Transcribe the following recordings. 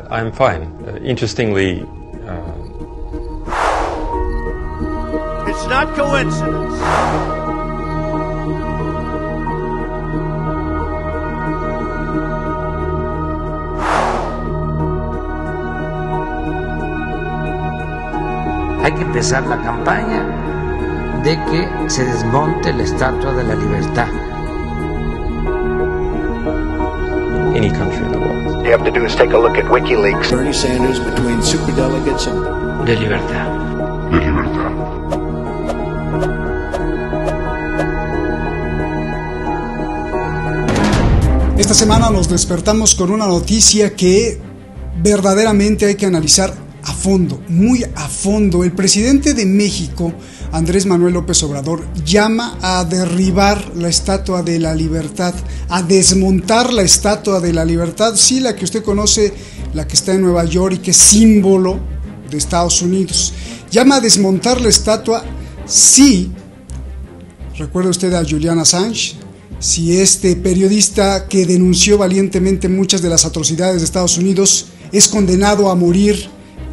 I'm fine. Interestingly, it's not coincidence. Hay que empezar la campaña de que se desmonte la Estatua de la Libertad. any country in the world. All you have to do is take a look at WikiLeaks. Bernie Sanders between superdelegates and... De libertad. De libertad. Esta semana nos despertamos con una noticia que verdaderamente hay que analizar a fondo, muy a fondo. El presidente de México, Andrés Manuel López Obrador, llama a derribar la Estatua de la Libertad, a desmontar la Estatua de la Libertad, sí, la que usted conoce, la que está en Nueva York y que es símbolo de Estados Unidos. Llama a desmontar la estatua, sí, recuerda usted a Julian Assange, si este periodista que denunció valientemente muchas de las atrocidades de Estados Unidos es condenado a morir,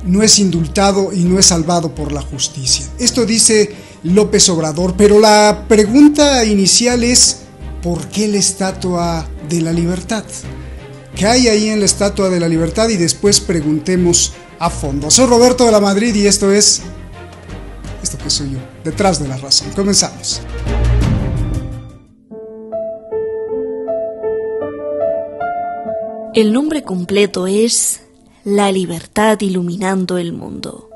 no es indultado y no es salvado por la justicia. Esto dice López Obrador, pero la pregunta inicial es, ¿por qué la Estatua de la Libertad? ¿Qué hay ahí en la Estatua de la Libertad? Y después preguntemos a fondo. Soy Roberto de la Madrid y esto que soy yo, Detrás de la Razón. Comenzamos. El nombre completo es La Libertad iluminando el mundo.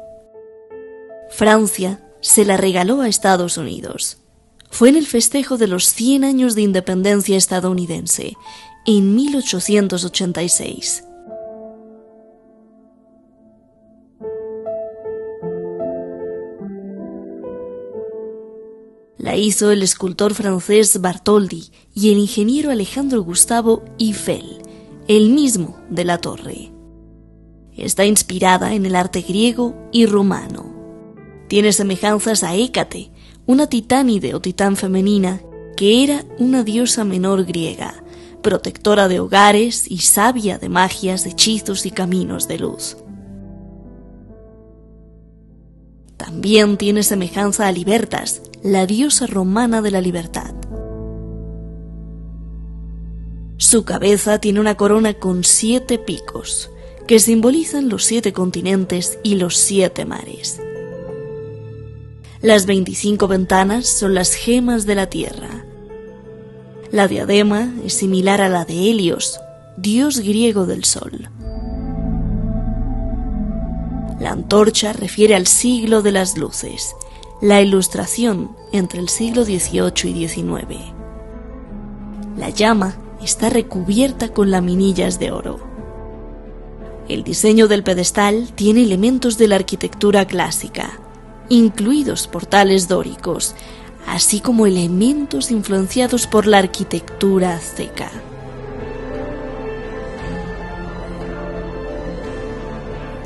Francia se la regaló a Estados Unidos. Fue en el festejo de los 100 años de independencia estadounidense, en 1886. La hizo el escultor francés Bartholdi y el ingeniero Alejandro Gustavo Eiffel, el mismo de la torre. Está inspirada en el arte griego y romano. Tiene semejanzas a Hécate, una titánide o titán femenina que era una diosa menor griega, protectora de hogares y sabia de magias, hechizos y caminos de luz. También tiene semejanza a Libertas, la diosa romana de la libertad. Su cabeza tiene una corona con 7 picos, que simbolizan los 7 continentes y los 7 mares. Las 25 ventanas son las gemas de la tierra. La diadema es similar a la de Helios, dios griego del sol. La antorcha refiere al siglo de las luces, la ilustración entre el siglo XVIII y XIX. La llama está recubierta con laminillas de oro. El diseño del pedestal tiene elementos de la arquitectura clásica, incluidos portales dóricos, así como elementos influenciados por la arquitectura azteca.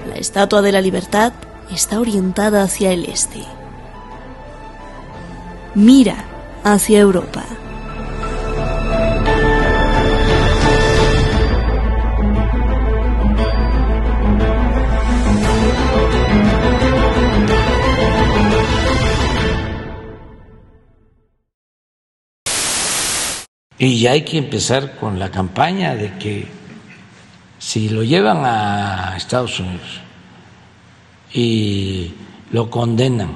La Estatua de la Libertad está orientada hacia el este. Mira hacia Europa. Y ya hay que empezar con la campaña de que si lo llevan a Estados Unidos y lo condenan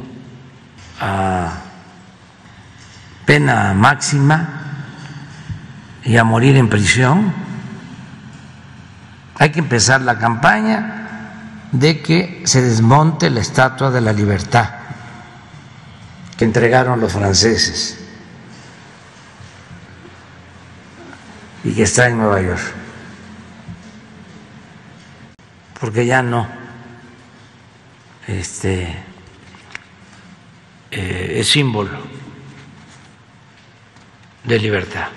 a pena máxima y a morir en prisión, hay que empezar la campaña de que se desmonte la Estatua de la Libertad que entregaron los franceses y que está en Nueva York, porque ya no es símbolo de libertad.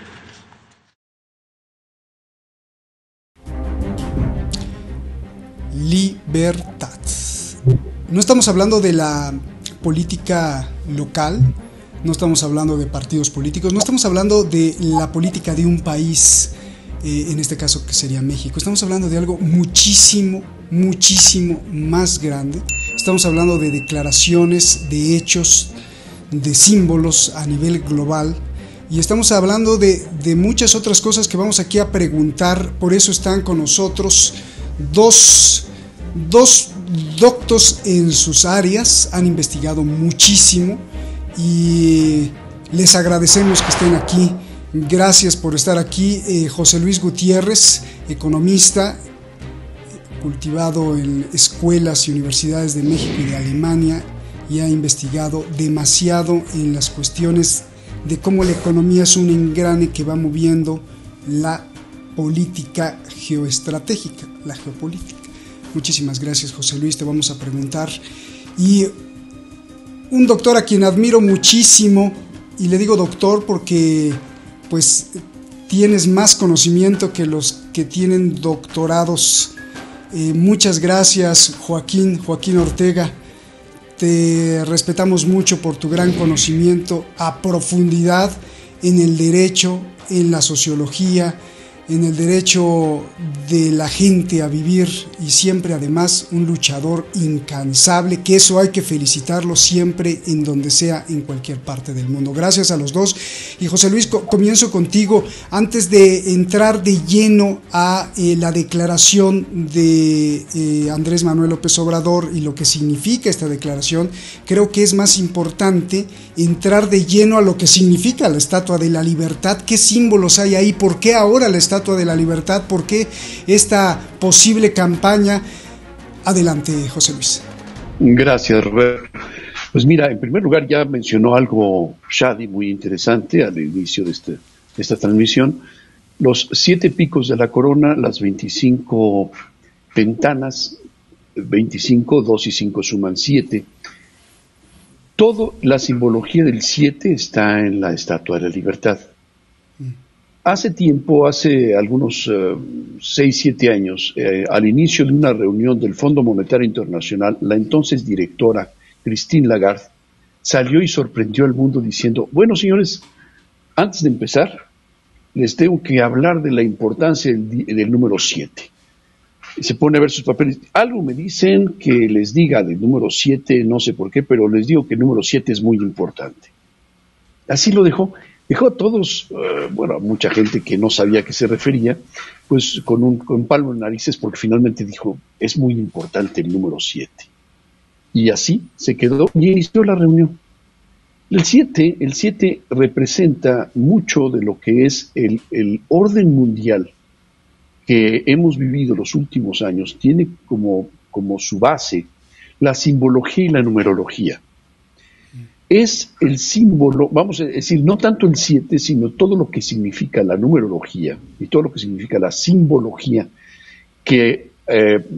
Libertad. No estamos hablando de la política local, no estamos hablando de partidos políticos, no estamos hablando de la política de un país. en este caso que sería México. Estamos hablando de algo muchísimo más grande. Estamos hablando de declaraciones, de hechos, de símbolos a nivel global, y estamos hablando de muchas otras cosas que vamos aquí a preguntar. Por eso están con nosotros dos doctos en sus áreas, han investigado muchísimo y les agradecemos que estén aquí. Gracias por estar aquí. José Luis Gutiérrez, economista, cultivado en escuelas y universidades de México y de Alemania, y ha investigado demasiado en las cuestiones de cómo la economía es un engrane que va moviendo la política geoestratégica, la geopolítica. Muchísimas gracias, José Luis. Te vamos a preguntar. Y un doctor a quien admiro muchísimo, y le digo doctor porque pues tienes más conocimiento que los que tienen doctorados. Muchas gracias, Joaquín Ortega. Te respetamos mucho por tu gran conocimiento a profundidad en el derecho, en la sociología, en el derecho de la gente a vivir, y siempre además un luchador incansable, que eso hay que felicitarlo siempre en donde sea, en cualquier parte del mundo. Gracias a los dos. Y José Luis, comienzo contigo. Antes de entrar de lleno a la declaración de Andrés Manuel López Obrador y lo que significa esta declaración, creo que es más importante entrar de lleno a lo que significa la Estatua de la Libertad. ¿Qué símbolos hay ahí? ¿Por qué ahora la Estatua de la Libertad? ¿Por qué esta posible campaña? Adelante, José Luis. Gracias, Roberto. Pues mira, en primer lugar ya mencionó algo Shadi muy interesante al inicio de esta transmisión. Los 7 picos de la corona, las 25 ventanas, 25, 2 y 5 suman 7. Toda la simbología del 7 está en la Estatua de la Libertad. Hace tiempo, hace algunos 6, 7 años, al inicio de una reunión del Fondo Monetario Internacional, la entonces directora Christine Lagarde salió y sorprendió al mundo diciendo: bueno, señores, antes de empezar, les tengo que hablar de la importancia del número 7. Y se pone a ver sus papeles. Algo me dicen que les diga del número 7, no sé por qué, pero les digo que el número 7 es muy importante. Así lo dejó. Dejó a todos, a mucha gente que no sabía a qué se refería, pues con palmo en narices, porque finalmente dijo: es muy importante el número 7. Y así se quedó y inició la reunión. El 7 representa mucho de lo que es el orden mundial que hemos vivido los últimos años. Tiene como su base la simbología y la numerología. Es el símbolo, vamos a decir, no tanto el 7, sino todo lo que significa la numerología y todo lo que significa la simbología, que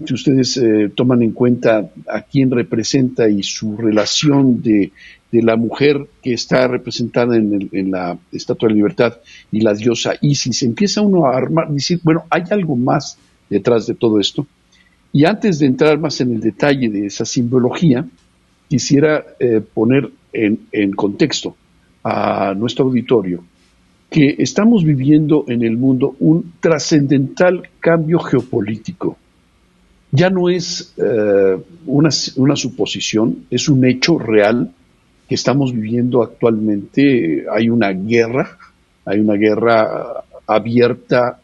si ustedes toman en cuenta a quién representa y su relación de la mujer que está representada en la Estatua de la Libertad y la diosa Isis, empieza uno a armar, decir, bueno, hay algo más detrás de todo esto. Y antes de entrar más en el detalle de esa simbología, quisiera poner en contexto a nuestro auditorio que estamos viviendo en el mundo un trascendental cambio geopolítico. Ya no es una suposición, es un hecho real que estamos viviendo actualmente. Hay una guerra abierta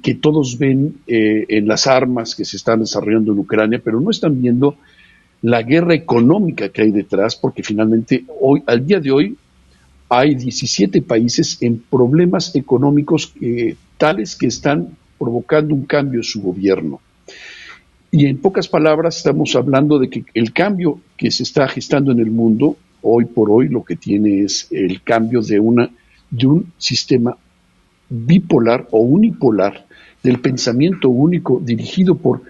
que todos ven en las armas que se están desarrollando en Ucrania, pero no están viendo la guerra económica que hay detrás, porque finalmente al día de hoy hay 17 países en problemas económicos tales que están provocando un cambio en su gobierno. Y en pocas palabras estamos hablando de que el cambio que se está gestando en el mundo, hoy por hoy, lo que tiene es el cambio de un sistema bipolar o unipolar, del pensamiento único dirigido por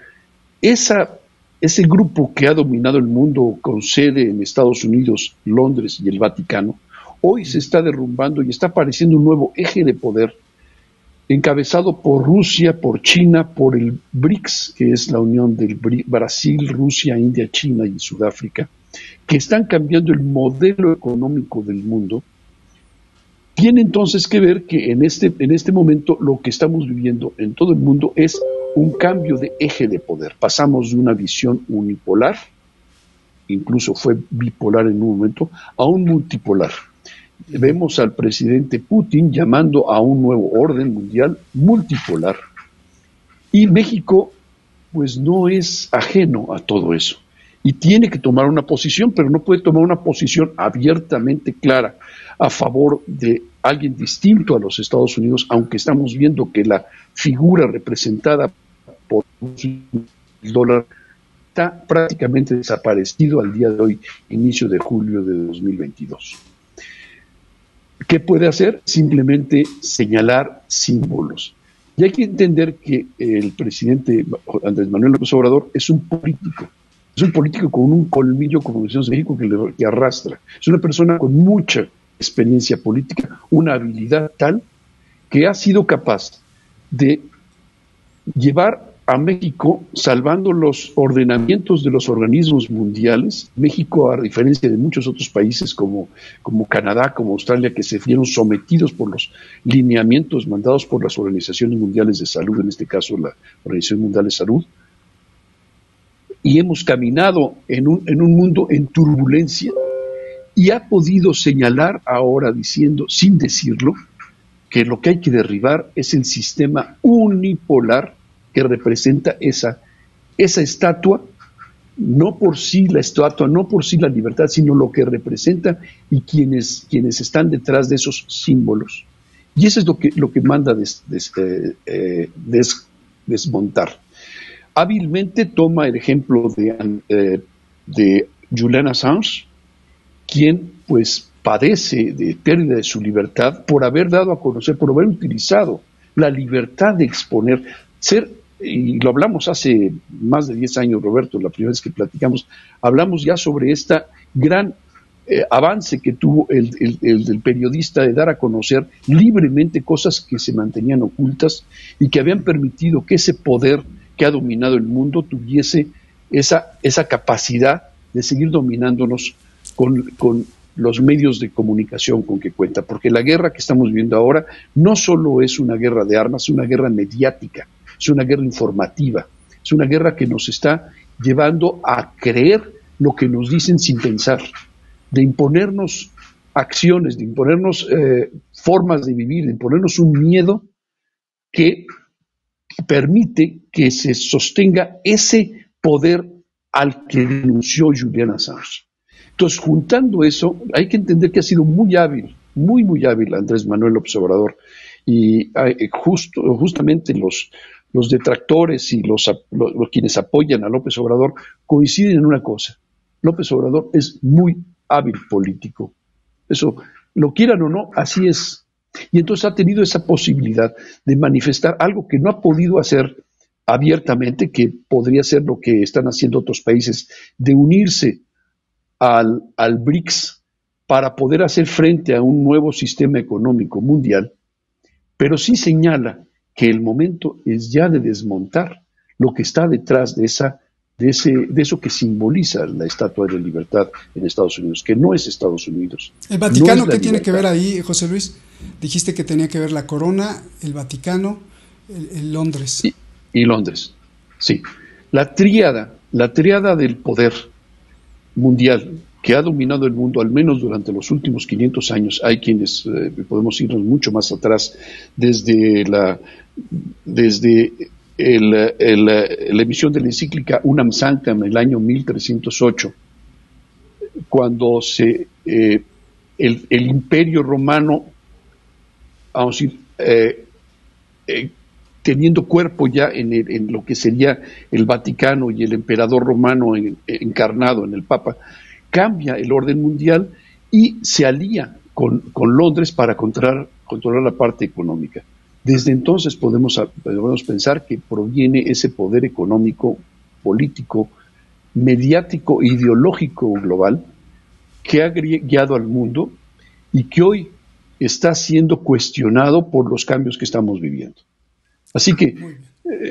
ese grupo que ha dominado el mundo con sede en Estados Unidos, Londres y el Vaticano. Hoy se está derrumbando y está apareciendo un nuevo eje de poder encabezado por Rusia, por China, por el BRICS, que es la unión del Brasil, Rusia, India, China y Sudáfrica, que están cambiando el modelo económico del mundo tiene entonces que ver que en este momento lo que estamos viviendo en todo el mundo es un cambio de eje de poder. Pasamos de una visión unipolar, incluso fue bipolar en un momento, a un multipolar. Vemos al presidente Putin llamando a un nuevo orden mundial multipolar. Y México, pues no es ajeno a todo eso. Y tiene que tomar una posición, pero no puede tomar una posición abiertamente clara a favor de alguien distinto a los Estados Unidos, aunque estamos viendo que la figura representada por el dólar está prácticamente desaparecido al día de hoy, inicio de julio de 2022. ¿Qué puede hacer? Simplemente señalar símbolos. Y hay que entender que el presidente Andrés Manuel López Obrador es un político con un colmillo, como decimos en México, que arrastra. Es una persona con mucha experiencia política, una habilidad tal que ha sido capaz de llevar a México, salvando los ordenamientos de los organismos mundiales. México, a diferencia de muchos otros países como Canadá, como Australia, que se vieron sometidos por los lineamientos mandados por las organizaciones mundiales de salud, en este caso la Organización Mundial de Salud, y hemos caminado en un mundo en turbulencia, y ha podido señalar ahora diciendo, sin decirlo, que lo que hay que derribar es el sistema unipolar que representa esa estatua, no por sí la estatua, no por sí la libertad, sino lo que representa y quienes están detrás de esos símbolos. Y eso es lo que manda desmontar. Hábilmente toma el ejemplo de Julian Assange, quien pues padece de pérdida de su libertad por haber dado a conocer, por haber utilizado la libertad de exponer, y lo hablamos hace más de 10 años, Roberto, la primera vez que platicamos, hablamos ya sobre esta gran avance que tuvo el periodista de dar a conocer libremente cosas que se mantenían ocultas y que habían permitido que ese poder que ha dominado el mundo tuviese esa capacidad de seguir dominándonos con los medios de comunicación con que cuenta, porque la guerra que estamos viviendo ahora no solo es una guerra de armas, es una guerra mediática, es una guerra informativa, es una guerra que nos está llevando a creer lo que nos dicen sin pensar, de imponernos acciones, de imponernos formas de vivir, de imponernos un miedo que permite que se sostenga ese poder al que denunció Julian Assange. Entonces, juntando eso, hay que entender que ha sido muy hábil, muy hábil Andrés Manuel López Obrador, y justamente los detractores y los quienes apoyan a López Obrador coinciden en una cosa: López Obrador es muy hábil político. Eso, lo quieran o no, así es. Y entonces ha tenido esa posibilidad de manifestar algo que no ha podido hacer abiertamente, que podría ser lo que están haciendo otros países, de unirse al BRICS para poder hacer frente a un nuevo sistema económico mundial, pero sí señala que el momento es ya de desmontar lo que está detrás de eso que simboliza la Estatua de la Libertad en Estados Unidos, que no es Estados Unidos. ¿El Vaticano no qué tiene que ver ahí, José Luis? Dijiste que tenía que ver la corona, el Vaticano, el Londres. Y Londres, sí. La tríada del poder mundial que ha dominado el mundo, al menos durante los últimos 500 años. Hay quienes podemos irnos mucho más atrás, desde la emisión de la encíclica Unam Sanctam en el año 1308, cuando el Imperio Romano, vamos a decir, teniendo cuerpo ya en lo que sería el Vaticano y el emperador romano encarnado en el Papa, cambia el orden mundial y se alía con Londres para controlar la parte económica. Desde entonces podemos pensar que proviene ese poder económico, político, mediático, ideológico global que ha guiado al mundo y que hoy está siendo cuestionado por los cambios que estamos viviendo. Así que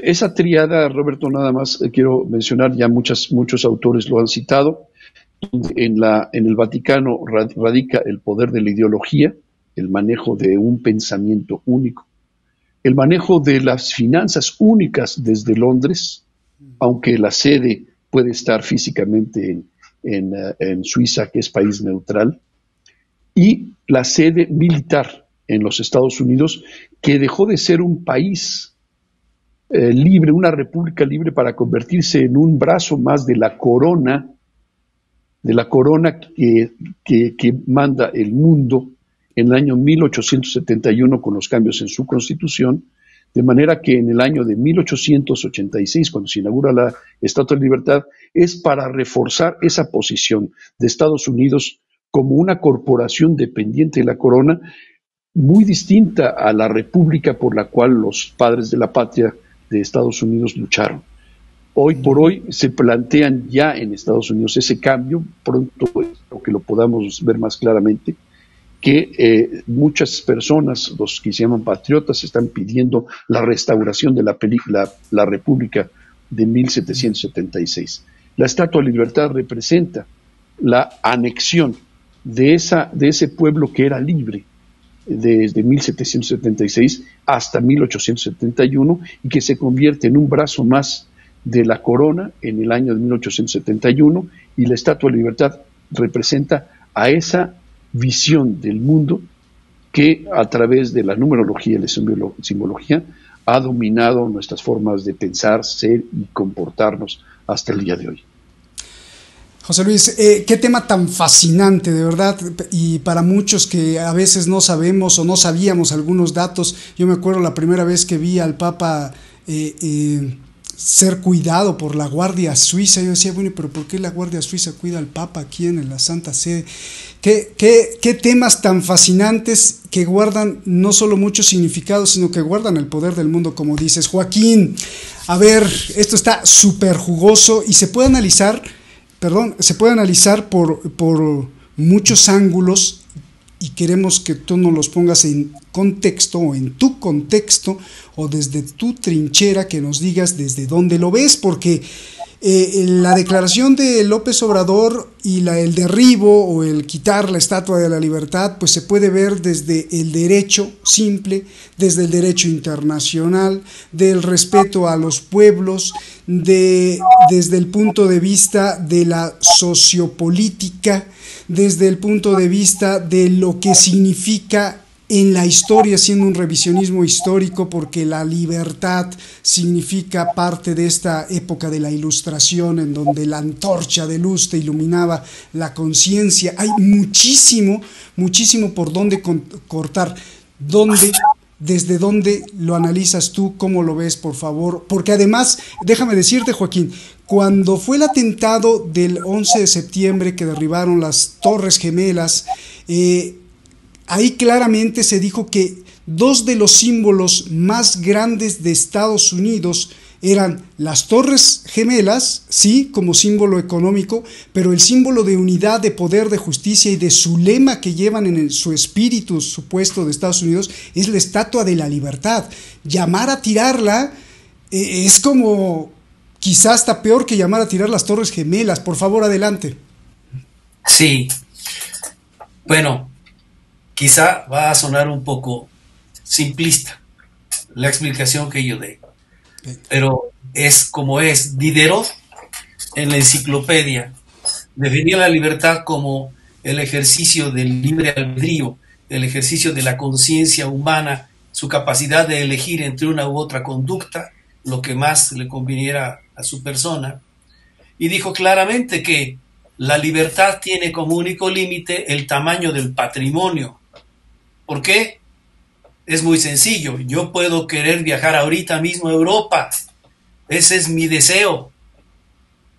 esa tríada, Roberto, nada más quiero mencionar, ya muchos autores lo han citado. En el Vaticano radica el poder de la ideología, el manejo de un pensamiento único, el manejo de las finanzas únicas desde Londres, aunque la sede puede estar físicamente en Suiza, que es país neutral, y la sede militar en los Estados Unidos, que dejó de ser un país libre, una república libre, para convertirse en un brazo más de la corona que manda el mundo en el año 1871 con los cambios en su constitución, de manera que en el año de 1886, cuando se inaugura la Estatua de la Libertad, es para reforzar esa posición de Estados Unidos como una corporación dependiente de la corona, muy distinta a la república por la cual los padres de la patria de Estados Unidos lucharon. Hoy por hoy se plantean ya en Estados Unidos ese cambio, pronto espero que lo podamos ver más claramente, que muchas personas, los que se llaman patriotas, están pidiendo la restauración de la República de 1776. La Estatua de la Libertad representa la anexión de ese pueblo que era libre desde 1776 hasta 1871 y que se convierte en un brazo más de la corona en el año de 1871, y la Estatua de la Libertad representa a esa visión del mundo que a través de la numerología y la simbología ha dominado nuestras formas de pensar, ser y comportarnos hasta el día de hoy. José Luis, qué tema tan fascinante, de verdad, y para muchos que a veces no sabemos o no sabíamos algunos datos. Yo me acuerdo la primera vez que vi al Papa ser cuidado por la Guardia Suiza. Yo decía, bueno, pero ¿por qué la Guardia Suiza cuida al Papa aquí en la Santa Sede? ¿Qué temas tan fascinantes que guardan no solo muchos significados, sino que guardan el poder del mundo, como dices. Joaquín, a ver, esto está súper jugoso y se puede analizar por muchos ángulos, y queremos que tú nos los pongas en contexto o en tu contexto o desde tu trinchera, que nos digas desde dónde lo ves, porque la declaración de López Obrador y el derribo o el quitar la Estatua de la Libertad, pues se puede ver desde el derecho simple, desde el derecho internacional, del respeto a los pueblos, desde el punto de vista de la sociopolítica, desde el punto de vista de lo que significa en la historia, haciendo un revisionismo histórico, porque la libertad significa parte de esta época de la Ilustración, en donde la antorcha de luz te iluminaba la conciencia. Hay muchísimo por dónde cortar. ¿Desde dónde lo analizas tú? ¿Cómo lo ves, por favor? Porque además, déjame decirte, Joaquín, cuando fue el atentado del 11 de septiembre que derribaron las Torres Gemelas, ahí claramente se dijo que dos de los símbolos más grandes de Estados Unidos eran las Torres Gemelas, sí, como símbolo económico, pero el símbolo de unidad, de poder, de justicia y de su lema que llevan en su espíritu supuesto de Estados Unidos es la Estatua de la Libertad. Llamar a tirarla es como quizás hasta peor que llamar a tirar las Torres Gemelas. Por favor, adelante. Sí, bueno, quizá va a sonar un poco simplista la explicación que yo dé, pero es como es. Diderot, en la enciclopedia, definía la libertad como el ejercicio del libre albedrío, el ejercicio de la conciencia humana, su capacidad de elegir entre una u otra conducta, lo que más le conviniera a su persona, y dijo claramente que la libertad tiene como único límite el tamaño del patrimonio. ¿Por qué? Es muy sencillo. Yo puedo querer viajar ahorita mismo a Europa, ese es mi deseo,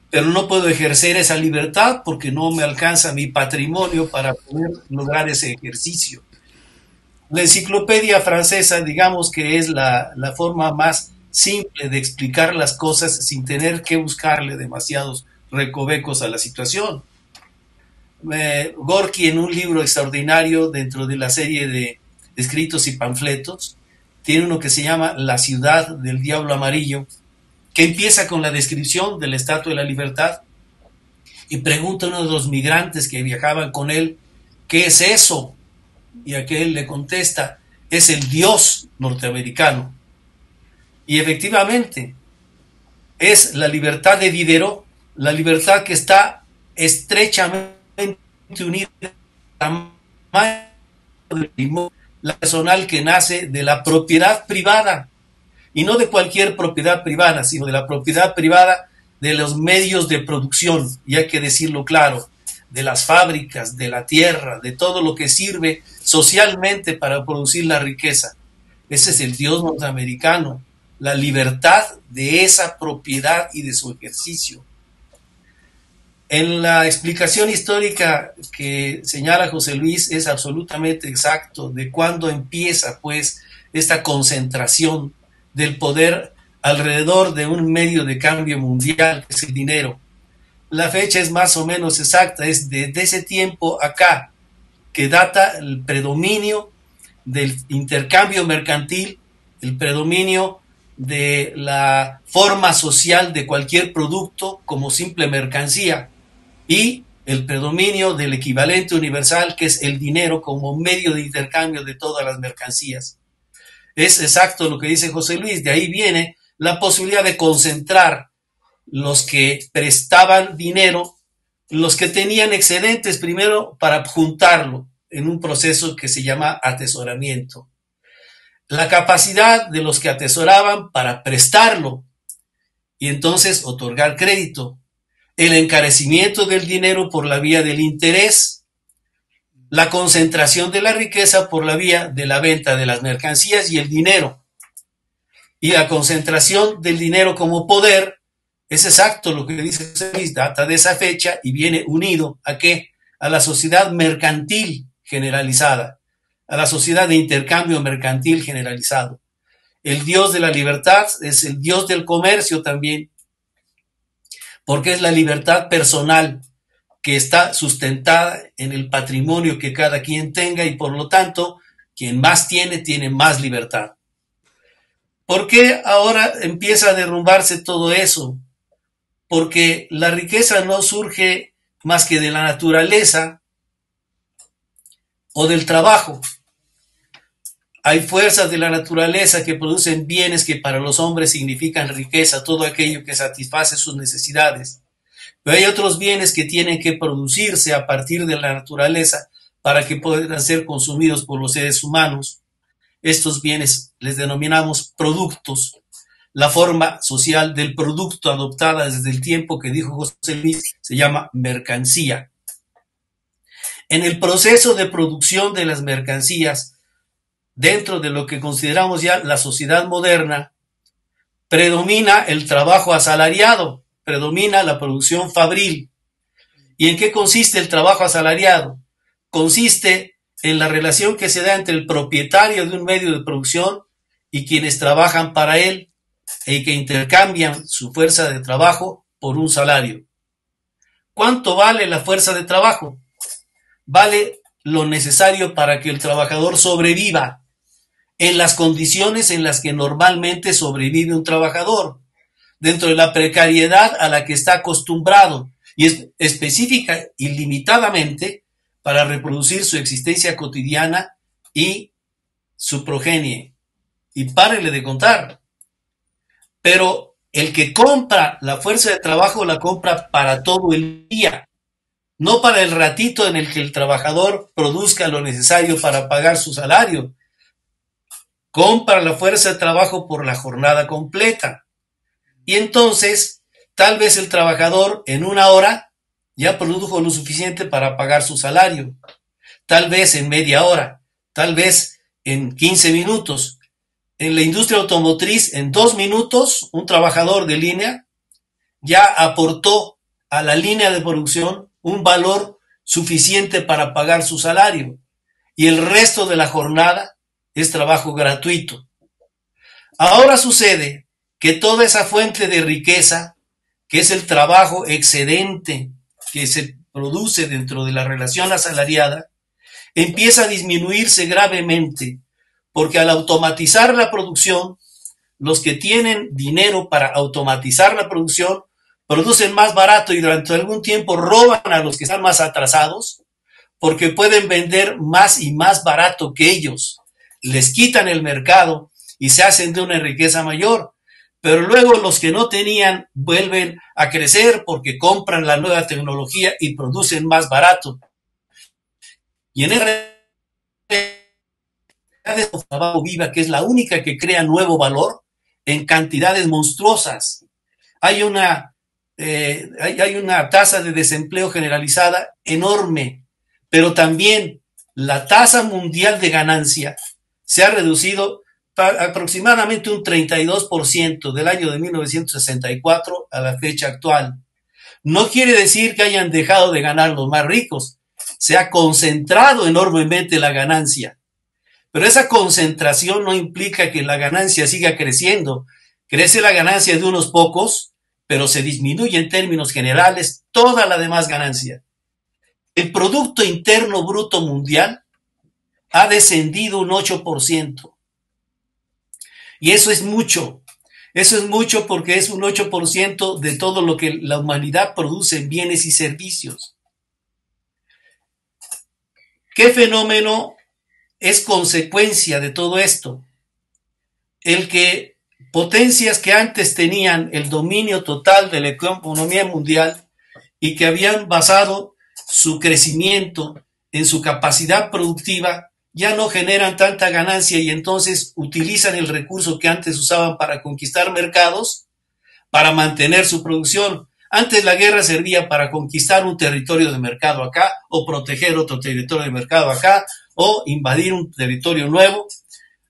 pero no puedo ejercer esa libertad porque no me alcanza mi patrimonio para poder lograr ese ejercicio. La enciclopedia francesa, digamos que es la forma más simple de explicar las cosas sin tener que buscarle demasiados recovecos a la situación. Gorky, en un libro extraordinario dentro de la serie de escritos y panfletos, tiene uno que se llama La ciudad del diablo amarillo, que empieza con la descripción de la Estatua de la Libertad y pregunta a uno de los migrantes que viajaban con él, ¿qué es eso? Y aquel le contesta, es el Dios norteamericano. Y efectivamente, es la libertad de Diderot, la libertad que está estrechamente unida al tamaño del limón, la personal que nace de la propiedad privada, y no de cualquier propiedad privada, sino de la propiedad privada de los medios de producción, y hay que decirlo claro, de las fábricas, de la tierra, de todo lo que sirve socialmente para producir la riqueza. Ese es el Dios norteamericano, la libertad de esa propiedad y de su ejercicio. En la explicación histórica que señala José Luis es absolutamente exacto de cuándo empieza pues esta concentración del poder alrededor de un medio de cambio mundial, que es el dinero. La fecha es más o menos exacta, es desde ese tiempo acá que data el predominio del intercambio mercantil, el predominio de la forma social de cualquier producto como simple mercancía y el predominio del equivalente universal que es el dinero como medio de intercambio de todas las mercancías. Es exacto lo que dice José Luis, de ahí viene la posibilidad de concentrar los que prestaban dinero, los que tenían excedentes primero para juntarlo en un proceso que se llama atesoramiento. La capacidad de los que atesoraban para prestarlo y entonces otorgar crédito, el encarecimiento del dinero por la vía del interés, la concentración de la riqueza por la vía de la venta de las mercancías y el dinero, y la concentración del dinero como poder. Es exacto lo que dice José Luis, data de esa fecha y viene unido ¿a qué? A la sociedad mercantil generalizada, a la sociedad de intercambio mercantil generalizado. El Dios de la libertad es el Dios del comercio también, porque es la libertad personal que está sustentada en el patrimonio que cada quien tenga y por lo tanto, quien más tiene, tiene más libertad. ¿Por qué ahora empieza a derrumbarse todo eso? Porque la riqueza no surge más que de la naturaleza o del trabajo. Hay fuerzas de la naturaleza que producen bienes que para los hombres significan riqueza, todo aquello que satisface sus necesidades. Pero hay otros bienes que tienen que producirse a partir de la naturaleza para que puedan ser consumidos por los seres humanos. Estos bienes les denominamos productos. La forma social del producto adoptada desde el tiempo que dijo José Luis se llama mercancía. En el proceso de producción de las mercancías, dentro de lo que consideramos ya la sociedad moderna, predomina el trabajo asalariado, predomina la producción fabril. ¿Y en qué consiste el trabajo asalariado? Consiste en la relación que se da entre el propietario de un medio de producción y quienes trabajan para él y que intercambian su fuerza de trabajo por un salario. ¿Cuánto vale la fuerza de trabajo? Vale lo necesario para que el trabajador sobreviva en las condiciones en las que normalmente sobrevive un trabajador, dentro de la precariedad a la que está acostumbrado y es específica y limitadamente para reproducir su existencia cotidiana y su progenie. Y párele de contar. Pero el que compra la fuerza de trabajo la compra para todo el día, no para el ratito en el que el trabajador produzca lo necesario para pagar su salario. Compra la fuerza de trabajo por la jornada completa. Y entonces, tal vez el trabajador en una hora ya produjo lo suficiente para pagar su salario. Tal vez en media hora, tal vez en 15 minutos. En la industria automotriz, en 2 minutos, un trabajador de línea ya aportó a la línea de producción un valor suficiente para pagar su salario. Y el resto de la jornada es trabajo gratuito. Ahora sucede que toda esa fuente de riqueza, que es el trabajo excedente que se produce dentro de la relación asalariada, empieza a disminuirse gravemente, porque al automatizar la producción, los que tienen dinero para automatizar la producción, producen más barato y durante algún tiempo roban a los que están más atrasados, porque pueden vender más y más barato que ellos. Les quitan el mercado y se hacen de una riqueza mayor. Pero luego los que no tenían vuelven a crecer porque compran la nueva tecnología y producen más barato. Y en esa de trabajo viva, que es la única que crea nuevo valor en cantidades monstruosas. Hay una tasa de desempleo generalizada enorme, pero también la tasa mundial de ganancia se ha reducido aproximadamente un 32% del año de 1964 a la fecha actual. No quiere decir que hayan dejado de ganar los más ricos, se ha concentrado enormemente la ganancia, pero esa concentración no implica que la ganancia siga creciendo. Crece la ganancia de unos pocos, pero se disminuye en términos generales toda la demás ganancia. El Producto Interno Bruto Mundial ha descendido un 8%. Y eso es mucho. Eso es mucho porque es un 8% de todo lo que la humanidad produce en bienes y servicios. ¿Qué fenómeno es consecuencia de todo esto? El que potencias que antes tenían el dominio total de la economía mundial y que habían basado su crecimiento en su capacidad productiva, ya no generan tanta ganancia y entonces utilizan el recurso que antes usaban para conquistar mercados, para mantener su producción. Antes la guerra servía para conquistar un territorio de mercado acá, o proteger otro territorio de mercado acá, o invadir un territorio nuevo.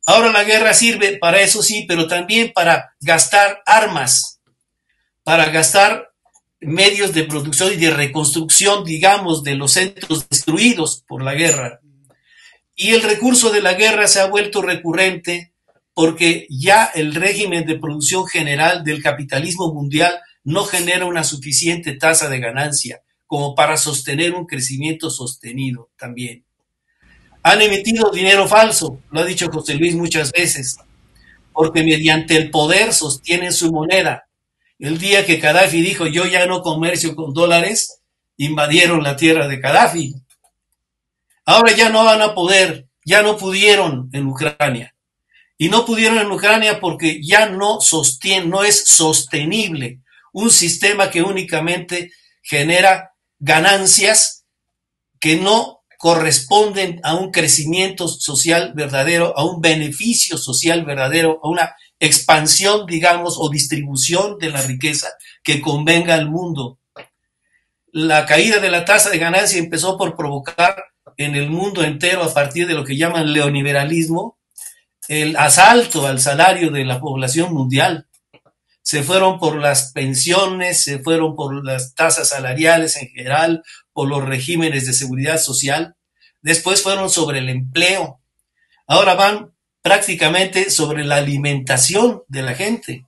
Ahora la guerra sirve para eso, sí, pero también para gastar armas, para gastar medios de producción y de reconstrucción, digamos, de los centros destruidos por la guerra. Y el recurso de la guerra se ha vuelto recurrente porque ya el régimen de producción general del capitalismo mundial no genera una suficiente tasa de ganancia como para sostener un crecimiento sostenido también. Han emitido dinero falso, lo ha dicho José Luis muchas veces, porque mediante el poder sostienen su moneda. El día que Gaddafi dijo yo ya no comercio con dólares, invadieron la tierra de Gaddafi. Ahora ya no van a poder, ya no pudieron en Ucrania. Y no pudieron en Ucrania porque ya no es sostenible un sistema que únicamente genera ganancias que no corresponden a un crecimiento social verdadero, a un beneficio social verdadero, a una expansión, digamos, o distribución de la riqueza que convenga al mundo. La caída de la tasa de ganancia empezó por provocar en el mundo entero, a partir de lo que llaman neoliberalismo, el asalto al salario de la población mundial. Se fueron por las pensiones, se fueron por las tasas salariales en general, por los regímenes de seguridad social. Después fueron sobre el empleo. Ahora van prácticamente sobre la alimentación de la gente.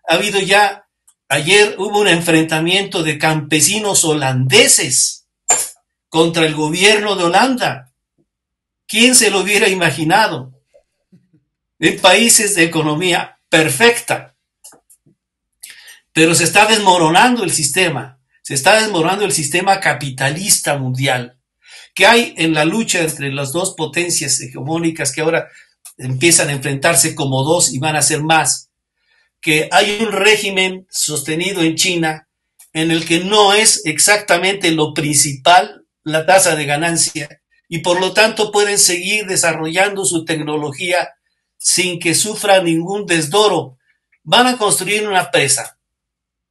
Ha habido ya, ayer hubo un enfrentamiento de campesinos holandeses contra el gobierno de Holanda. ¿Quién se lo hubiera imaginado? En países de economía perfecta. Pero se está desmoronando el sistema. Se está desmoronando el sistema capitalista mundial. Que hay en la lucha entre las dos potencias hegemónicas que ahora empiezan a enfrentarse como dos y van a ser más. Que hay un régimen sostenido en China en el que no es exactamente lo principal la tasa de ganancia y por lo tanto pueden seguir desarrollando su tecnología sin que sufra ningún desdoro. Van a construir una presa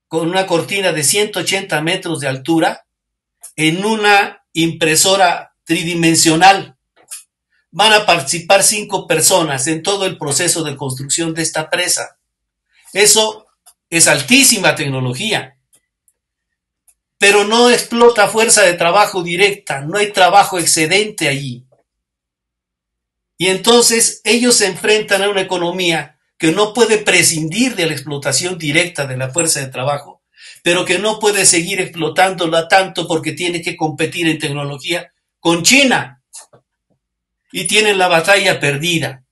con una cortina de 180 metros de altura en una impresora tridimensional. Van a participar 5 personas en todo el proceso de construcción de esta presa. Eso es altísima tecnología. Pero no explota fuerza de trabajo directa, no hay trabajo excedente allí. Y entonces ellos se enfrentan a una economía que no puede prescindir de la explotación directa de la fuerza de trabajo, pero que no puede seguir explotándola tanto porque tiene que competir en tecnología con China. Y tienen la batalla perdida.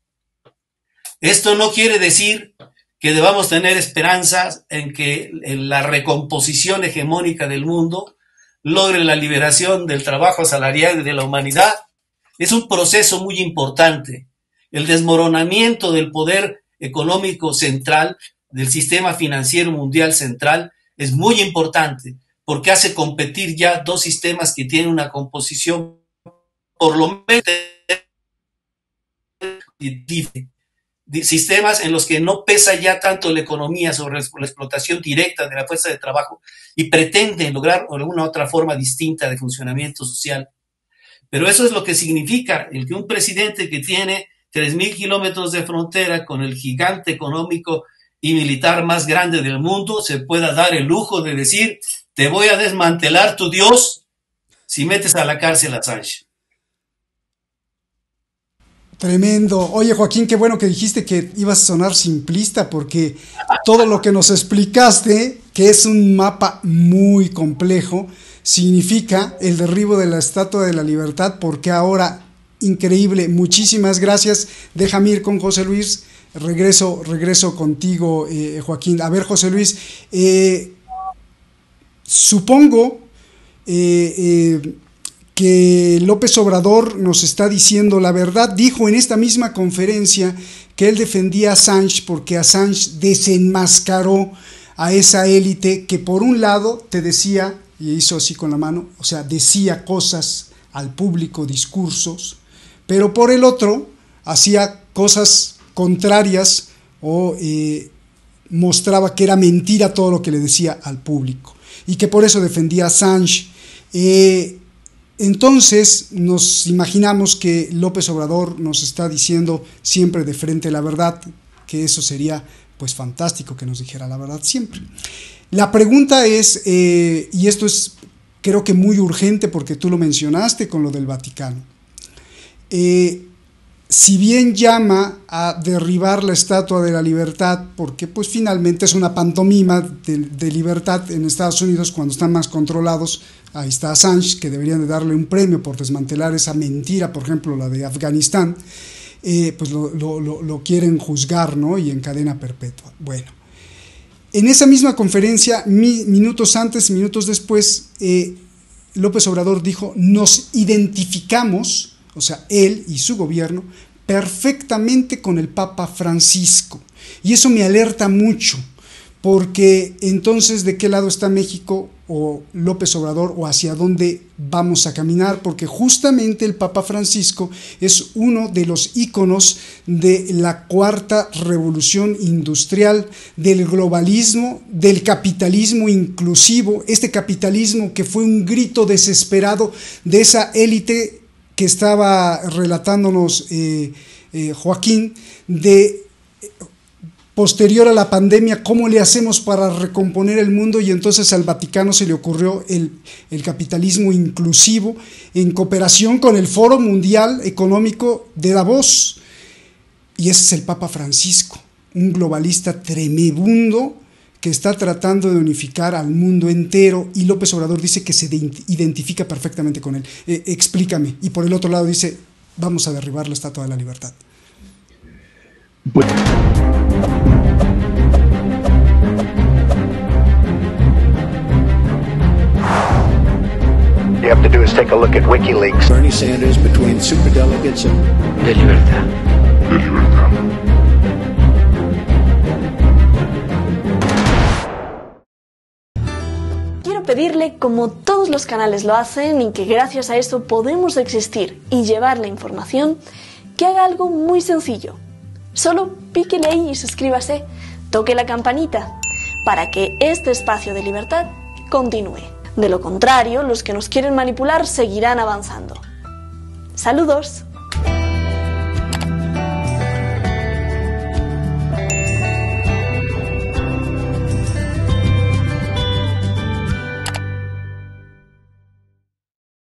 Esto no quiere decir que debamos tener esperanzas en que en la recomposición hegemónica del mundo logre la liberación del trabajo asalariado y de la humanidad. Es un proceso muy importante. El desmoronamiento del poder económico central, del sistema financiero mundial central, es muy importante porque hace competir ya dos sistemas que tienen una composición por lo menos sistemas en los que no pesa ya tanto la economía sobre la explotación directa de la fuerza de trabajo y pretenden lograr alguna otra forma distinta de funcionamiento social. Pero eso es lo que significa el que un presidente que tiene 3.000 kilómetros de frontera con el gigante económico y militar más grande del mundo se pueda dar el lujo de decir: te voy a desmantelar tu Dios si metes a la cárcel a Assange. Tremendo. Oye, Joaquín, qué bueno que dijiste que ibas a sonar simplista, porque todo lo que nos explicaste, que es un mapa muy complejo, significa el derribo de la Estatua de la Libertad, porque ahora, increíble, muchísimas gracias. Déjame ir con José Luis, regreso contigo, Joaquín. A ver, José Luis, supongo que López Obrador nos está diciendo la verdad. Dijo en esta misma conferencia que él defendía a Assange porque Assange desenmascaró a esa élite que por un lado te decía, y hizo así con la mano, o sea, decía cosas al público, discursos, pero por el otro hacía cosas contrarias o mostraba que era mentira todo lo que le decía al público y que por eso defendía a Assange. Entonces nos imaginamos que López Obrador nos está diciendo siempre de frente la verdad, que eso sería pues fantástico que nos dijera la verdad siempre. La pregunta es, y esto es creo que muy urgente porque tú lo mencionaste con lo del Vaticano, si bien llama a derribar la Estatua de la Libertad, porque pues finalmente es una pantomima de libertad en Estados Unidos cuando están más controlados. Ahí está Assange, que deberían de darle un premio por desmantelar esa mentira, por ejemplo la de Afganistán, pues lo quieren juzgar, ¿no? Y en cadena perpetua. Bueno, en esa misma conferencia, minutos antes, minutos después, López Obrador dijo: nos identificamos, o sea, él y su gobierno, perfectamente con el Papa Francisco. Y eso me alerta mucho, porque entonces, ¿de qué lado está México o López Obrador, o hacia dónde vamos a caminar? Porque justamente el Papa Francisco es uno de los íconos de la cuarta revolución industrial, del globalismo, del capitalismo inclusivo, este capitalismo que fue un grito desesperado de esa élite que estaba relatándonos Joaquín, de posterior a la pandemia, cómo le hacemos para recomponer el mundo, y entonces al Vaticano se le ocurrió el capitalismo inclusivo en cooperación con el Foro Mundial Económico de Davos, y ese es el Papa Francisco, un globalista tremebundo que está tratando de unificar al mundo entero, y López Obrador dice que se identifica perfectamente con él. Explícame. Y por el otro lado dice: vamos a derribar la Estatua de la Libertad. Bueno. You have to do is take a look at WikiLeaks. Bernie Sanders between superdelegates and De libertad. De libertad. Pedirle, como todos los canales lo hacen y que gracias a eso podemos existir y llevar la información, que haga algo muy sencillo. Solo píquele ahí y suscríbase, toque la campanita, para que este espacio de libertad continúe. De lo contrario, los que nos quieren manipular seguirán avanzando. ¡Saludos!